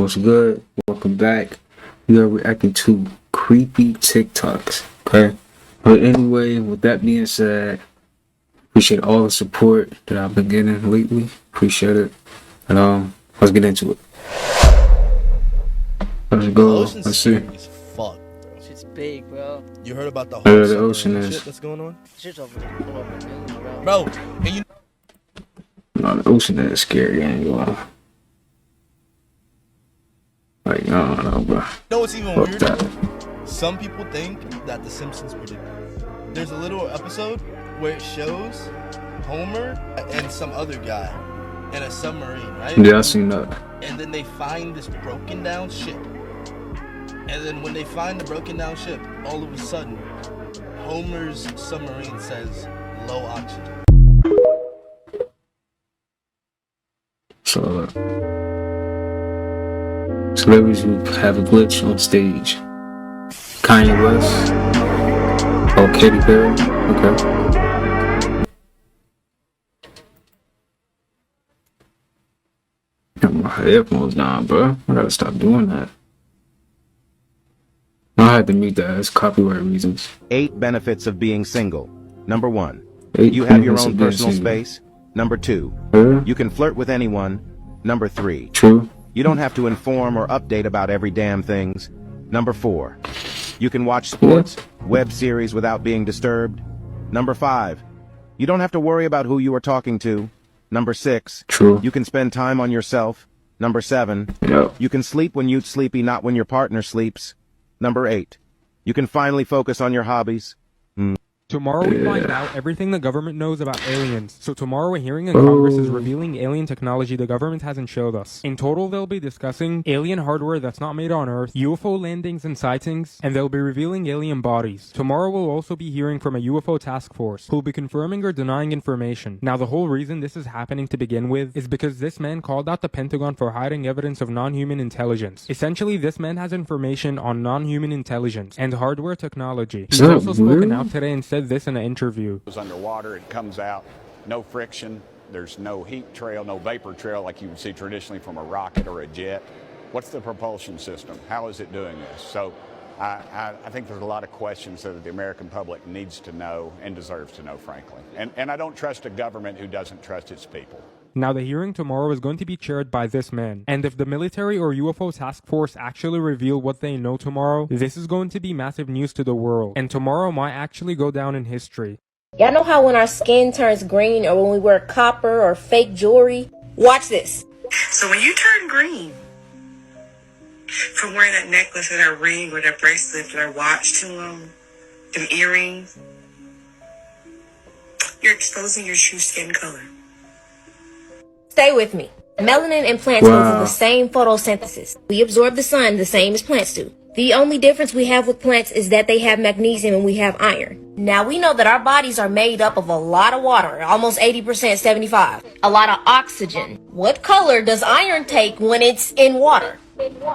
What's good? Welcome back. We are reacting to creepy TikToks. Okay. But anyway, with that being said, appreciate all the support that I've been getting lately. Appreciate it. And let's get into it. Let's go. Let's see. Fuck. Shit's big, bro. You heard about the Yeah, whole the ocean is. shit that's going on? Shit's over the news, bro. Bro, and you No, the ocean is scary. I ain't gonna lie. Like, no, bro. know what's even Fuck weird? that. Some people think that The Simpsons predicted. There's a little episode where it shows Homer and some other guy in a submarine, right? Yeah, I seen that. And then they find this broken down ship. And then when they find the broken down ship, all of a sudden, Homer's submarine says low oxygen. So, celebrities who have a glitch on stage. Kanye West. Oh, Katy Perry. Okay. Got my headphones down, bro. I gotta stop doing that. I had to mute that as copyright reasons. 8 benefits of being single. Number 1, 8 you have your benefits own of being personal single. space. Number 2, Yeah, you can flirt with anyone. Number 3, true. you don't have to inform or update about every damn things. Number 4, you can watch sports, web series without being disturbed. Number 5, you don't have to worry about who you are talking to. Number 6, True. you can spend time on yourself. Number 7, Yep. you can sleep when you're sleepy, not when your partner sleeps. Number 8, you can finally focus on your hobbies. Tomorrow we find out everything the government knows about aliens. So tomorrow a hearing in Congress is revealing alien technology the government hasn't showed us. In total, they'll be discussing alien hardware that's not made on Earth, UFO landings and sightings, and they'll be revealing alien bodies. Tomorrow we'll also be hearing from a UFO task force, who'll be confirming or denying information. Now the whole reason this is happening to begin with is because this man called out the Pentagon for hiding evidence of non-human intelligence. Essentially, this man has information on non-human intelligence and hardware technology. He's also spoken out today and said this in an interview. Goes underwater, it comes out, no friction, there's no heat trail, no vapor trail like you would see traditionally from a rocket or a jet. What's the propulsion system? How is it doing this? So I think there's a lot of questions that the American public needs to know and deserves to know, frankly. And I don't trust a government who doesn't trust its people. Now the hearing tomorrow is going to be chaired by this man, and if the military or UFO task force actually reveal what they know tomorrow, this is going to be massive news to the world, and tomorrow might actually go down in history. Y'all know how when our skin turns green or when we wear copper or fake jewelry? Watch this. So when you turn green from wearing that necklace or that ring or that bracelet or that watch too long, them earrings, you're exposing your true skin color. Stay with me. Melanin and plants go through the same photosynthesis. We absorb the sun the same as plants do. The only difference we have with plants is that they have magnesium and we have iron. Now we know that our bodies are made up of a lot of water, almost 80%, 75. A lot of oxygen. What color does iron take when it's in water?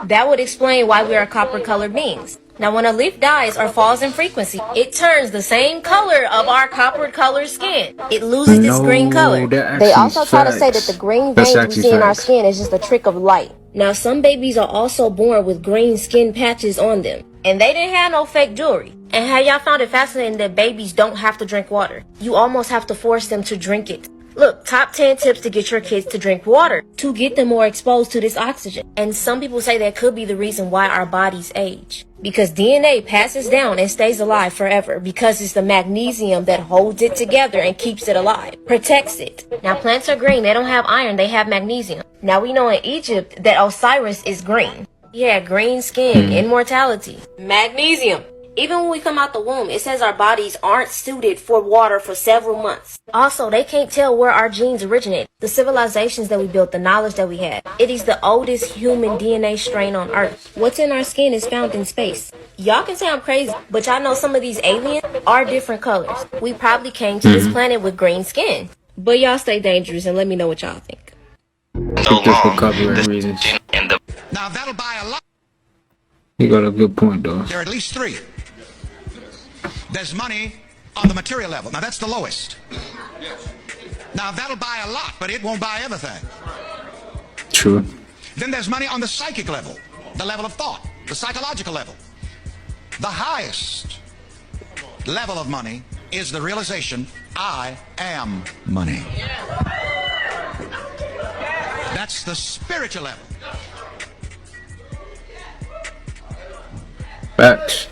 That would explain why we are copper colored beings. Now when a leaf dies or falls in frequency, it turns the same color of our copper colored skin. It loses its green color. They also try to say that the green veins we see in our skin is just a trick of light. Now some babies are also born with green skin patches on them. And they didn't have no fake jewelry. And have y'all found it fascinating that babies don't have to drink water? You almost have to force them to drink it. Look, top 10 tips to get your kids to drink water to get them more exposed to this oxygen. And some people say that could be the reason why our bodies age. Because DNA passes down and stays alive forever because it's the magnesium that holds it together and keeps it alive, protects it. Now plants are green, they don't have iron, they have magnesium. Now we know in Egypt that Osiris is green. Yeah, green skin, immortality, magnesium. Even when we come out the womb, it says our bodies aren't suited for water for several months. Also, they can't tell where our genes originate. The civilizations that we built, the knowledge that we had. It is the oldest human DNA strain on Earth. What's in our skin is found in space. Y'all can say I'm crazy, but y'all know some of these aliens are different colors. We probably came to this planet with green skin. But y'all stay dangerous and let me know what y'all think. Just for copyright reasons. Now that'll buy a lot. You got a good point, though. There are at least 3. There's money on the material level. Now that's the lowest. Now that'll buy a lot, but it won't buy everything. True. Then there's money on the psychic level, the level of thought, the psychological level. The highest level of money is the realization, I am money. That's the spiritual level. Facts.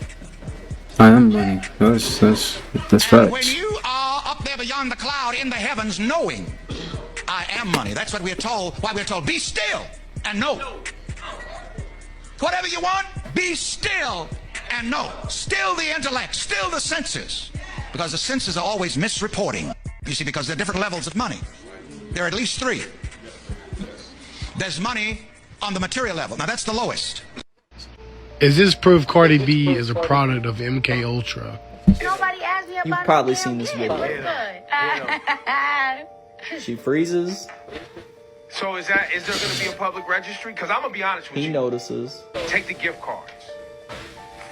I am money. That's And when facts. you are up there beyond the cloud in the heavens knowing, I am money. That's what we're told, why we're told, be still and know. Whatever you want, be still and know. Still the intellect, still the senses. Because the senses are always misreporting. You see, because there are different levels of money. There are at least three. There's money on the material level. Now that's the lowest. Is this proof Cardi B is a product of MK Ultra? Nobody asked me about You've probably seen this video. She freezes. So is there going to be a public registry? Because I'm going to be honest with He you. notices. Take the gift cards.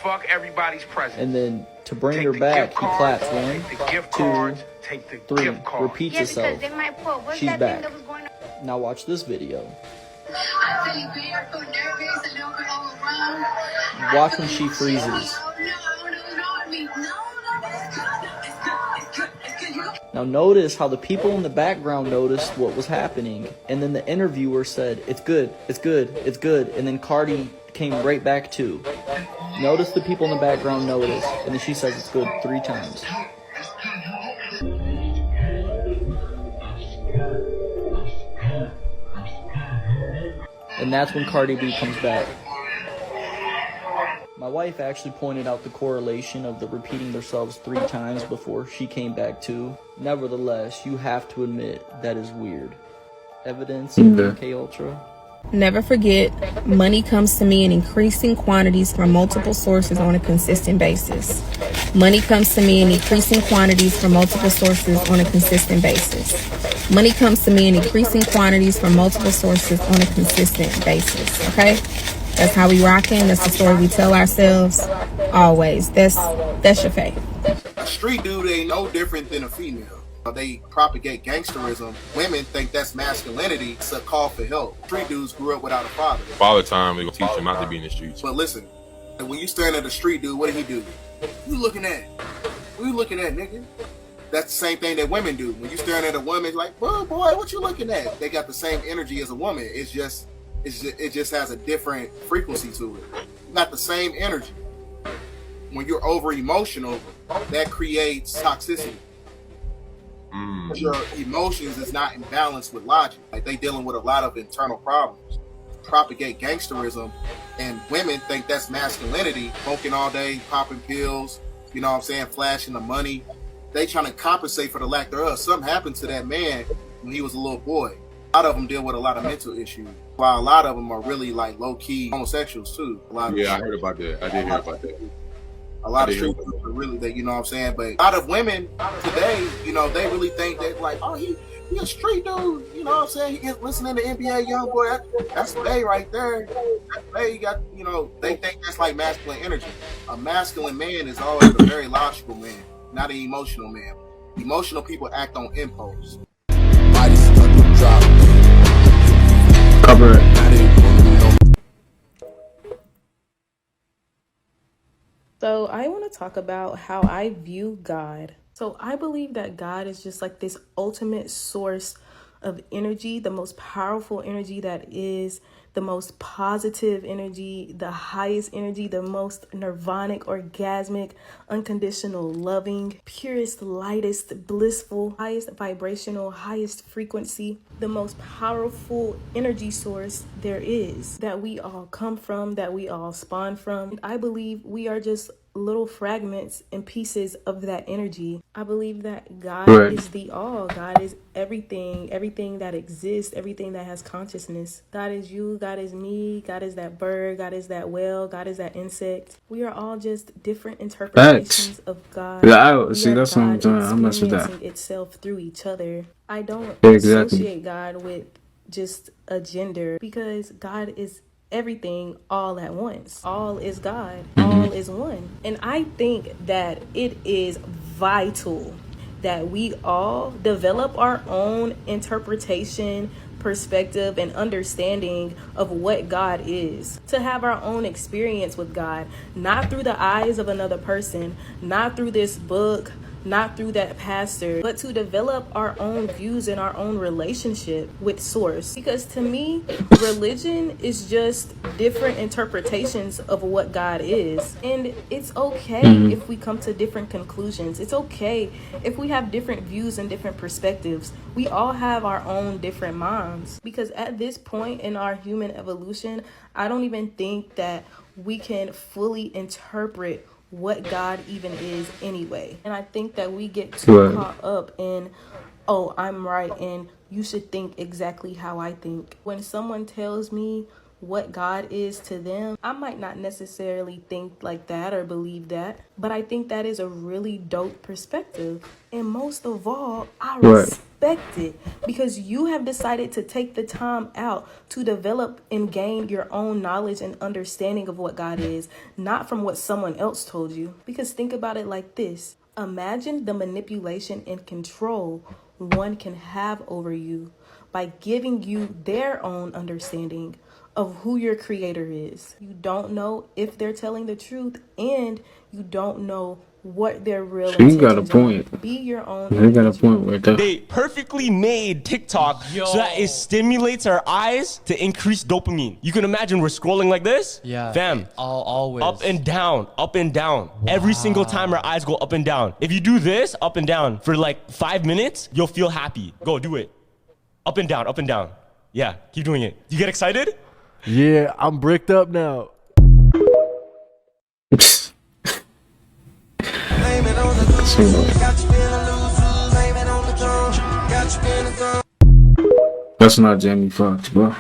Fuck everybody's present. And then to bring Take her the back, gift he cards, claps one, take the gift 2, cards, take the 3. gift cards. Repeats Yeah, herself. because they might put, what's She's that back. thing that was going on? Now watch this video. I feel bad, so nervous, a little bit overwhelmed. Watch when she freezes. Now notice how the people in the background noticed what was happening, and then the interviewer said, it's good, it's good, it's good, and then Cardi came right back too. Notice the people in the background noticed, and then she says it's good 3 times. And that's when Cardi B comes back. My wife actually pointed out the correlation of the repeating themselves 3 times before she came back too. Nevertheless, you have to admit that is weird. Evidence in MK Ultra. Never forget, money comes to me in increasing quantities from multiple sources on a consistent basis. Money comes to me in increasing quantities from multiple sources on a consistent basis. Money comes to me in increasing quantities from multiple sources on a consistent basis. Okay? That's how we rockin'. That's the story we tell ourselves. Always. That's your faith. A street dude ain't no different than a female. They propagate gangsterism. Women think that's masculinity. It's a call for help. Street dudes grew up without a father. Father time, we gonna teach him not to be in the streets. But listen, when you staring at a street dude, what did he do? Who you looking at? Who you looking at, nigga? That's the same thing that women do. When you staring at a woman, like, oh boy, what you looking at? They got the same energy as a woman. It just has a different frequency to it. Not the same energy. When you're over emotional, that creates toxicity. Your emotions is not in balance with logic. Like they dealing with a lot of internal problems. Propagate gangsterism, and women think that's masculinity. Smoking all day, popping pills, you know what I'm saying, flashing the money. They trying to compensate for the lack thereof. Something happened to that man when he was a little boy. A lot of them deal with a lot of mental issues, while a lot of them are really like low-key homosexuals too. I heard about that. I did hear about that. A lot of street people are really that, you know what I'm saying? But a lot of women today, you know, they really think that like, oh, he a street dude, you know what I'm saying? He gets listening to NBA YoungBoy. That's Bay right there. That's Bay. You got, you know, they think that's like masculine energy. A masculine man is always a very logical man, not an emotional man. Emotional people act on impulse. Cover it. So I want to talk about how I view God. So I believe that God is just like this ultimate source of energy, the most powerful energy that is, the most positive energy, the highest energy, the most nirvanic, orgasmic, unconditional, loving, purest, lightest, blissful, highest vibrational, highest frequency, the most powerful energy source there is, that we all come from, that we all spawn from. I believe we are just little fragments and pieces of that energy. I believe that God is the all. God is everything that exists, everything that has consciousness. God is you, God is me, God is that bird, God is that whale, God is that insect. We are all just different interpretations of God. See, that's what I'm doing. I'm messing with that. Itself through each other. I don't exactly associate God with just a gender, because God is everything all at once. All is God. All is one. And I think that it is vital that we all develop our own interpretation perspective and understanding of what God is, to have our own experience with God, not through the eyes of another person, not through this book, not through that pastor, but to develop our own views and our own relationship with source. Because to me, religion is just different interpretations of what God is. And it's okay if we come to different conclusions. It's okay if we have different views and different perspectives. We all have our own different minds. Because at this point in our human evolution, I don't even think that we can fully interpret what God even is anyway. And I think that we get too caught up in, oh, I'm right and you should think exactly how I think. When someone tells me what God is to them, I might not necessarily think like that or believe that, but I think that is a really dope perspective. And most of all, I respect it because you have decided to take the time out to develop and gain your own knowledge and understanding of what God is, not from what someone else told you. Because think about it like this. Imagine the manipulation and control one can have over you by giving you their own understanding of who your creator is. You don't know if they're telling the truth, and you don't know what their real intentions got a point. are. Be your own. They got a point right there. They perfectly made TikTok so that it stimulates our eyes to increase dopamine. You can imagine we're scrolling like this. Yeah. Fam. Always. Up and down, up and down. Wow. Every single time our eyes go up and down. If you do this up and down for like 5 minutes, you'll feel happy. Go do it. Up and down, up and down. Yeah, keep doing it. You get excited? Yeah, I'm bricked up now. That's not Jamie Foxx, bro.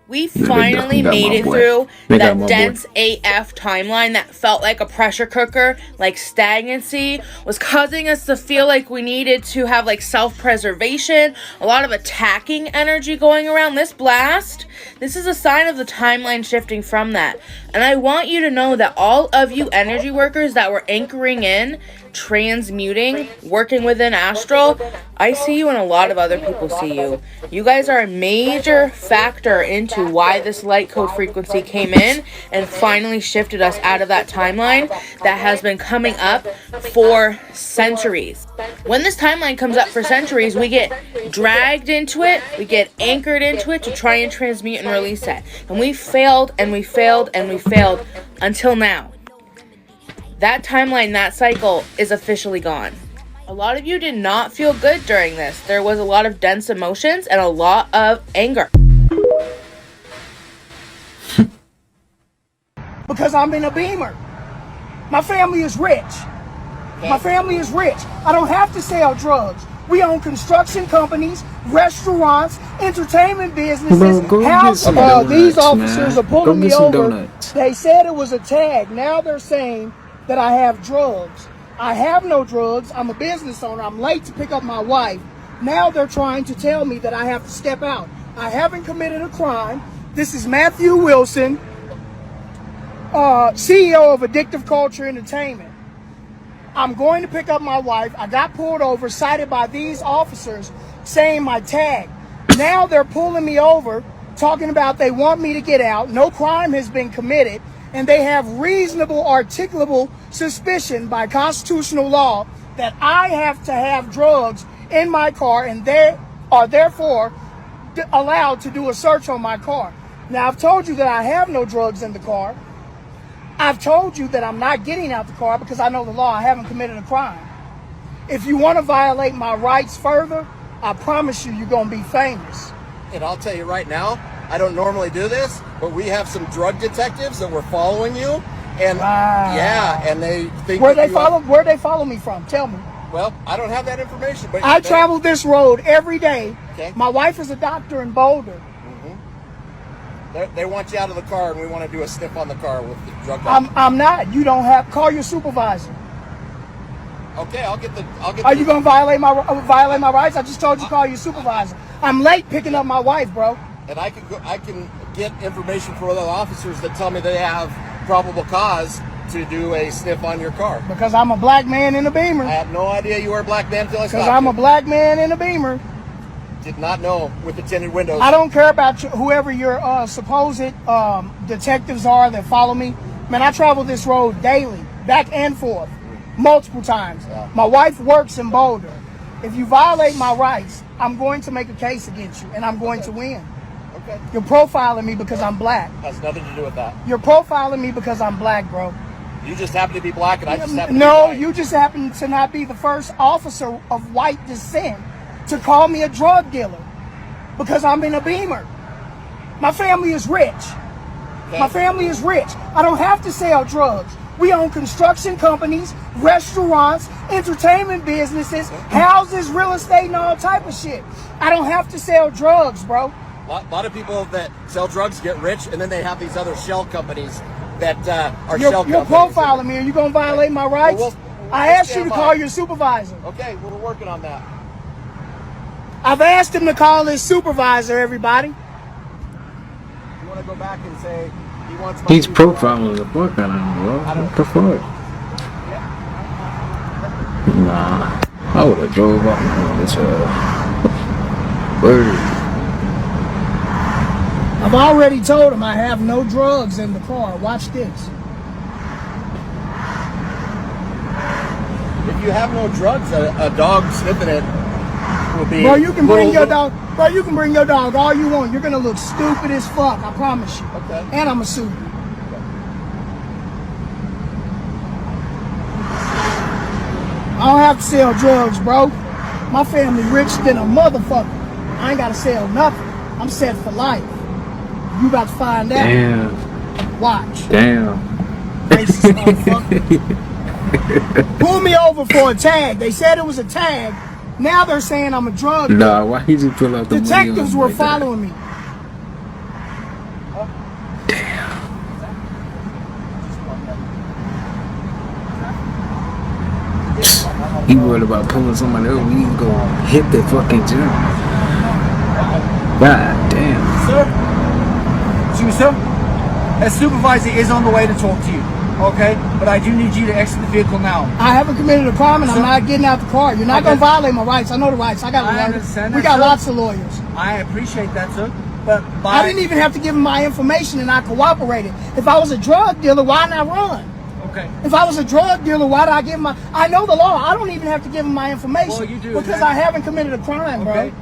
We finally made it through that dense AF timeline that felt like a pressure cooker, like stagnancy, was causing us to feel like we needed to have like self-preservation, a lot of attacking energy going around. This blast, this is a sign of the timeline shifting from that. And I want you to know that all of you energy workers that were anchoring in, transmuting, working within astral, I see you and a lot of other people see you. You guys are a major factor into why this light code frequency came in and finally shifted us out of that timeline that has been coming up for centuries. When this timeline comes up for centuries, we get dragged into it, we get anchored into it to try and transmute and release it. And we failed and we failed and we failed until now. That timeline, that cycle is officially gone. A lot of you did not feel good during this. There was a lot of dense emotions and a lot of anger. Because I'm in a Beamer. My family is rich. My family is rich. I don't have to sell drugs. We own construction companies, restaurants, entertainment businesses, houses. These officers are pulling me over. They said it was a tag. Now they're saying that I have drugs. I have no drugs. I'm a business owner. I'm late to pick up my wife. Now they're trying to tell me that I have to step out. I haven't committed a crime. This is Matthew Wilson, CEO of Addictive Culture Entertainment. I'm going to pick up my wife. I got pulled over, cited by these officers, saying my tag. Now they're pulling me over, talking about they want me to get out. No crime has been committed. And they have reasonable, articulable suspicion by constitutional law that I have to have drugs in my car, and they are therefore allowed to do a search on my car. Now, I've told you that I have no drugs in the car. I've told you that I'm not getting out the car because I know the law. I haven't committed a crime. If you want to violate my rights further, I promise you, you're going to be famous. And I'll tell you right now, I don't normally do this, but we have some drug detectives that were following you, and yeah, and they think where'd they follow me from? Tell me. Well, I don't have that information, but I travel this road every day. Okay. My wife is a doctor in Boulder. They want you out of the car, and we want to do a sniff on the car with the drug. I'm not. You don't have. Call your supervisor. Okay, I'll get. Are you gonna violate my rights? I just told you call your supervisor. I'm late picking up my wife, bro. And I can get information from other officers that tell me they have probable cause to do a sniff on your car. Because I'm a black man in a Beamer. I have no idea you were a black man until I stopped. Because I'm a black man in a Beamer. did not know with the tinted windows. I don't care about whoever your supposed detectives are that follow me. Man, I travel this road daily, back and forth, multiple times. Yeah. My wife works in Boulder. If you violate my rights, I'm going to make a case against you, and I'm going to win. Okay. You're profiling me because I'm black. Has nothing to do with that. You're profiling me because I'm black, bro. You just happen to be black, and I just happen to be No, white. you just happen to not be the first officer of white descent to call me a drug dealer because I'm in a Beamer. My family is rich. My family is rich. I don't have to sell drugs. We own construction companies, restaurants, entertainment businesses, houses, real estate, and all type of shit. I don't have to sell drugs, bro. A lot of people that sell drugs get rich, and then they have these other shell companies that are You're shell companies. profiling me. Are you going to violate my rights? Well, I asked you to call your supervisor. Okay, well, we're working on that. I've asked him to call his supervisor, everybody. You want to go back and say he wants my He's profiling the fuck out of him, bro. What the fuck? Nah. I would have drove off this word. I've already told him I have no drugs in the car. Watch this. If you have no drugs, a dog sniffing it will be. Bro, you can bring your dog. Bro, you can bring your dog all you want. You're gonna look stupid as fuck. I promise you. Okay. And I'ma sue you. I don't have to sell drugs, bro. My family rich than a motherfucker. I ain't gotta sell nothing. I'm set for life. You about to find out. Damn. Watch. Damn. Racist motherfucker. Pull me over for a tag. They said it was a tag. Now they're saying I'm a drug dealer. Nah, why he just pull out the Detectives were like following me. He worried about pulling somebody over. We can go hit the fucking gym. God damn. Sir? Excuse me, sir? A supervisor is on the way to talk to you, okay? But I do need you to exit the vehicle now. I haven't committed a crime and I'm not getting out the car. You're not going to violate my rights. I know the rights. I got a lawyer. understand We that, got sir. lots of lawyers. I appreciate that, sir. But I didn't even have to give him my information and I cooperated. If I was a drug dealer, why not run? Okay. If I was a drug dealer, why did I give him my... I know the law. I don't even have to give him my information. Well, you do. Because I haven't committed a crime, Okay. bro.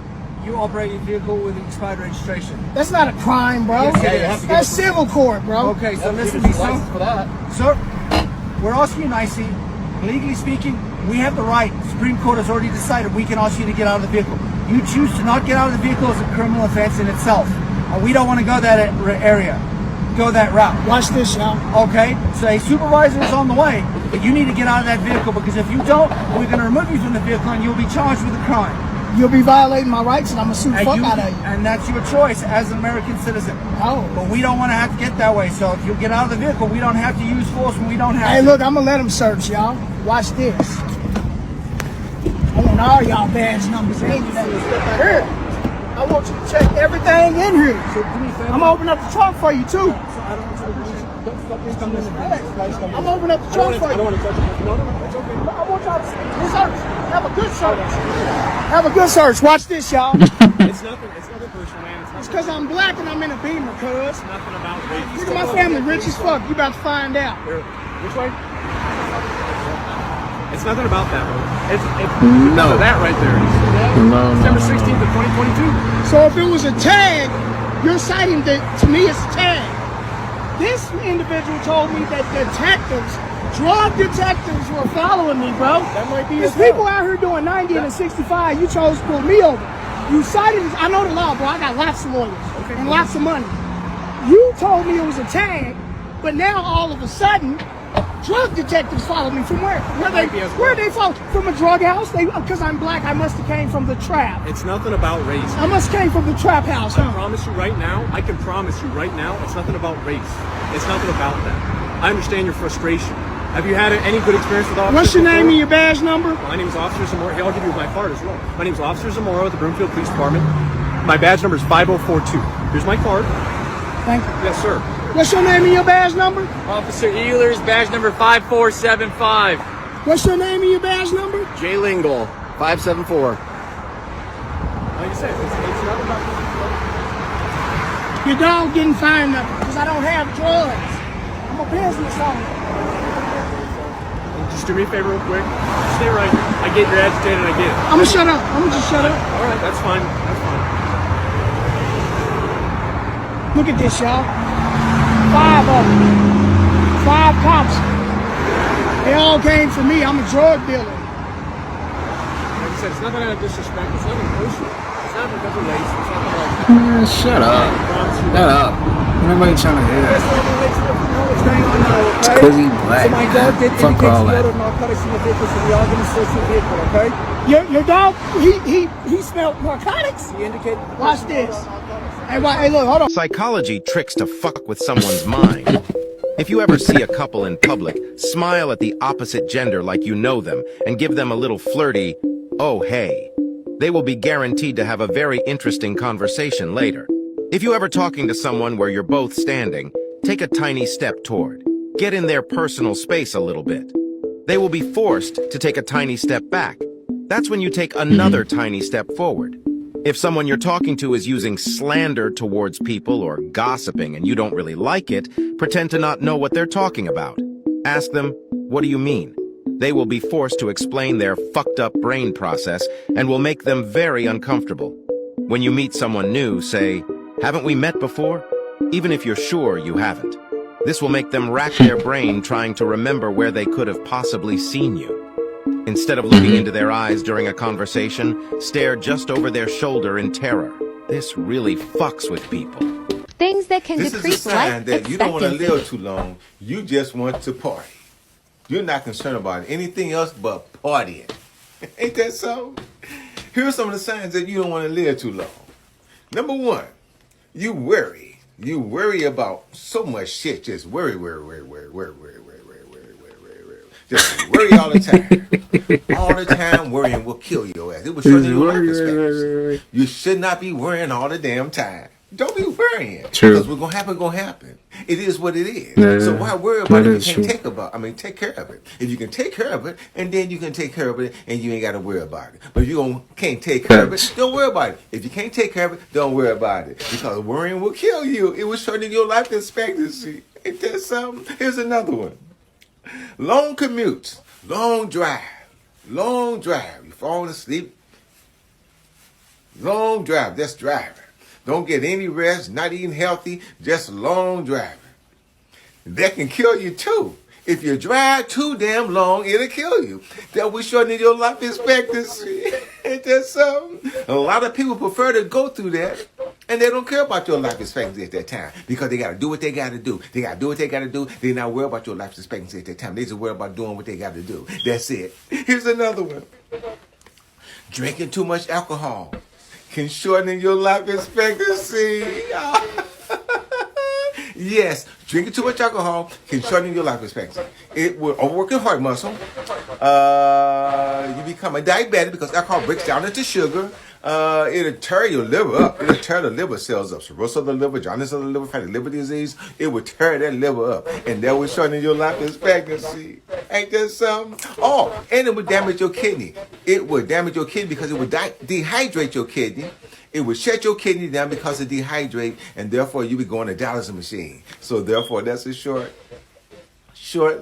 You operate a vehicle with expired registration. That's not a crime, bro. Yes, it is. That's civil court, bro. Okay, so listen to me, sir. Sir, we're asking you nicely. Legally speaking, we have the right. The Supreme Court has already decided we can ask you to get out of the vehicle. You choose to not get out of the vehicle is a criminal offense in itself. And we don't want to go that area. Go that route. Watch this, y'all. Okay, so a supervisor is on the way, but you need to get out of that vehicle because if you don't, we're going to remove you from the vehicle and you'll be charged with a crime. You'll be violating my rights and I'm going to sue the fuck out of you. And that's your choice as an American citizen. Oh. But we don't want to have to get that way. So if you get out of the vehicle, we don't have to use force and we don't have Hey, to. look, I'm going to let them search, y'all. Watch this. I want all y'all badge numbers. Ain't that here? I want you to check everything in here. I'm going to open up the trunk for you, too. I'm opening up the trunk for you. I want y'all to search. Have a good search. Have a good search. Watch this, y'all. It's nothing personal, man. It's because I'm black and I'm in a Beamer, cuz. It's nothing about race. Look at my family, rich as fuck. You about to find out. Which way? It's nothing about that, bro. It's No. that right there. No, December 16th of 2022. So if it was a tag, you're citing that to me it's a tag. This individual told me that drug detectives were following me, bro. That might be There's people out here doing 90 and a 65. You chose to pull me over. You cited, I know the law, bro. I got lots of lawyers and lots of money. You told me it was a tag, but now all of a sudden, drug detectives followed me from where? Where they follow? From a drug house? Because I'm black, I must have came from the trap. It's nothing about race. I must came from the trap house, huh? I promise you right now, I can promise you right now, it's nothing about race. It's nothing about that. I understand your frustration. Have you had any good experience with officers? What's your name before? and your badge number? My name is Officer Zamora. Here, I'll give you my card as well. My name is Officer Zamora with the Broomfield Police Department. My badge number is 5042. Here's my card. Thank you. Yes, sir. What's your name and your badge number? Officer Ehlers, badge number 5475. What's your name and your badge number? Jay Lingle, 574. said, it's not about Your dog didn't find nothing because I don't have drugs. I'm a business owner. Just do me a favor real quick. Stay right here. I get you're agitated, I get it. I'm gonna shut up. I'm gonna just shut up. All right, that's fine. That's fine. Look at this, y'all. 5 of them. 5 cops. They all came for me. I'm a drug dealer. Like I said, it's nothing out of disrespect. It's nothing personal. It's not because of race. It's not like Man, shut up. Shut up. Nobody trying to hear that. It's because he black. So my dog did Fuck indicate all the that. odor of narcotics in the vehicle, so we are going to search the vehicle, okay? Your dog, he smelled narcotics? He indicated. Watch this. Hey, look, hold on. Psychology tricks to fuck with someone's mind. If you ever see a couple in public, smile at the opposite gender like you know them and give them a little flirty, "Oh, hey." They will be guaranteed to have a very interesting conversation later. If you ever talking to someone where you're both standing, take a tiny step toward. Get in their personal space a little bit. They will be forced to take a tiny step back. That's when you take another tiny step forward. If someone you're talking to is using slander towards people or gossiping and you don't really like it, pretend to not know what they're talking about. Ask them, "What do you mean?" They will be forced to explain their fucked up brain process and will make them very uncomfortable. When you meet someone new, say, "Haven't we met before?" Even if you're sure you haven't. This will make them rack their brain trying to remember where they could have possibly seen you. Instead of looking into their eyes during a conversation, stare just over their shoulder in terror. This really fucks with people. Things that can This is a decrease sign life that you don't want to expectancy. live too long. You just want to party. You're not concerned about anything else but partying. Ain't that so? Here are some of the signs that you don't want to live too long. Number 1, you worry. You worry about so much shit. Just worry. Just worry all the time. All the time worrying will kill your ass. It will shorten your life expectancy. You should not be worrying all the damn time. Don't be worrying. True. Because what's gonna happen. It is what it is. Yeah, So why worry about that it if is you can't true. take care of it? If you can take care of it, and then you can take care of it, and you ain't got to worry about it. But if you can't take care of it, don't worry about it. If you can't take care of it, don't worry about it. Because worrying will kill you. It will shorten your life expectancy. Ain't that something? Here's another one. Long commutes, long drive. You falling asleep. Long drive, that's driving. Don't get any rest, not eating healthy, just long driving. That can kill you too. If you drive too damn long, it'll kill you. That will shorten your life expectancy. Ain't that something? A lot of people prefer to go through that, and they don't care about your life expectancy at that time because they got to do what they got to do. They got to do what they got to do. They're not worried about your life expectancy at that time. They just worry about doing what they got to do. That's it. Here's another one. Drinking too much alcohol can shorten your life expectancy. Yes, drinking too much alcohol can shorten your life expectancy. It will overwork your heart muscle. You become a diabetic because alcohol breaks down into sugar. It'll tear your liver up. It'll tear the liver cells up. Cirrhosis of the liver, jaundice of the liver, fatty liver disease. It will tear that liver up. And that will shorten your life expectancy. Ain't that something? Oh, and it will damage your kidney. It will damage your kidney because it will dehydrate your kidney. It will shut your kidney down because it dehydrate, and therefore you be going to dialysis machine. So therefore, that's a short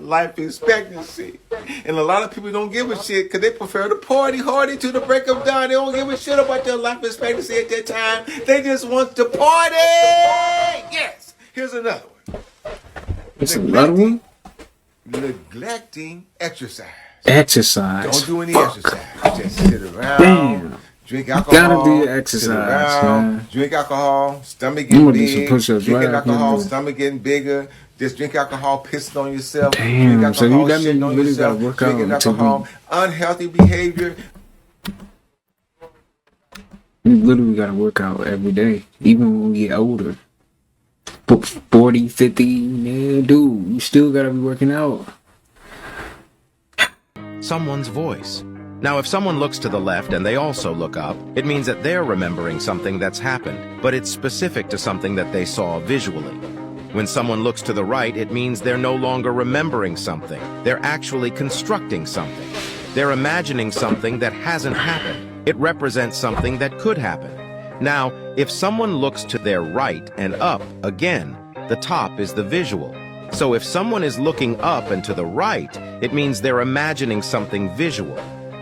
life expectancy. And a lot of people don't give a shit because they prefer to party hardy to the break of dawn. They don't give a shit about their life expectancy at that time. They just want to party. Yes. Here's another one. It's another one? Neglecting exercise. Exercise. Don't do any Fuck. exercise. Just sit around. Damn. Drink alcohol. Gotta do your exercise, sit around, man. Drink alcohol. Stomach I'm getting gonna do some big. push-ups Drinking right after alcohol. this. Stomach getting bigger. Just drink alcohol, pissing on yourself. Damn, Drink so alcohol, you- that mean shitting you on really yourself. gotta work out Drinking until alcohol. Unhealthy behavior. We literally gotta work out every day, even when we get older. 40, 50, yeah, dude, you still gotta be working out. Someone's voice. Now, if someone looks to the left and they also look up, it means that they're remembering something that's happened, but it's specific to something that they saw visually. When someone looks to the right, it means they're no longer remembering something. They're actually constructing something. They're imagining something that hasn't happened. It represents something that could happen. Now, if someone looks to their right and up again, the top is the visual. So if someone is looking up and to the right, it means they're imagining something visual.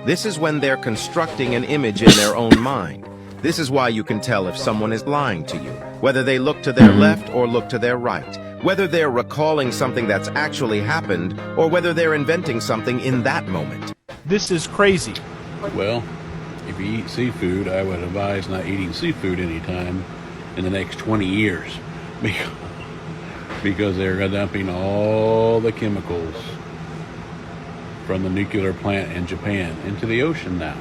This is when they're constructing an image in their own mind. This is why you can tell if someone is lying to you, whether they look to their left or look to their right, whether they're recalling something that's actually happened, or whether they're inventing something in that moment. This is crazy. Well, if you eat seafood, I would advise not eating seafood anytime in the next 20 years because they're dumping all the chemicals from the nuclear plant in Japan into the ocean now.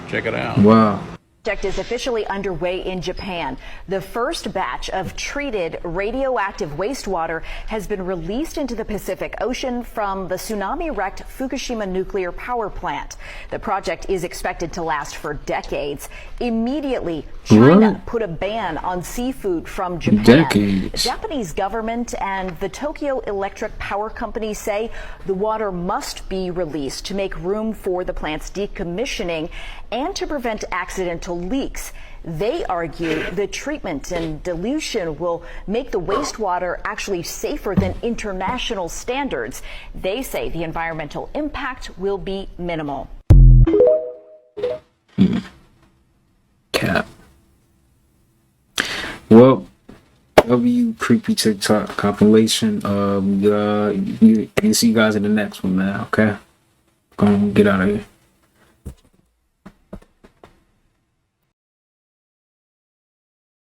Check it out. Wow. Project is officially underway in Japan. The first batch of treated radioactive wastewater has been released into the Pacific Ocean from the tsunami-wrecked Fukushima nuclear power plant. The project is expected to last for decades. Immediately, China put a ban on seafood from Japan. Decades. The Japanese government and the Tokyo Electric Power Company say the water must be released to make room for the plant's decommissioning and to prevent accidental leaks. They argue the treatment and dilution will make the wastewater actually safer than international standards. They say the environmental impact will be minimal. Cap. Well, W creepy TikTok compilation. You see you guys in the next one, man. Okay, gonna get out of here.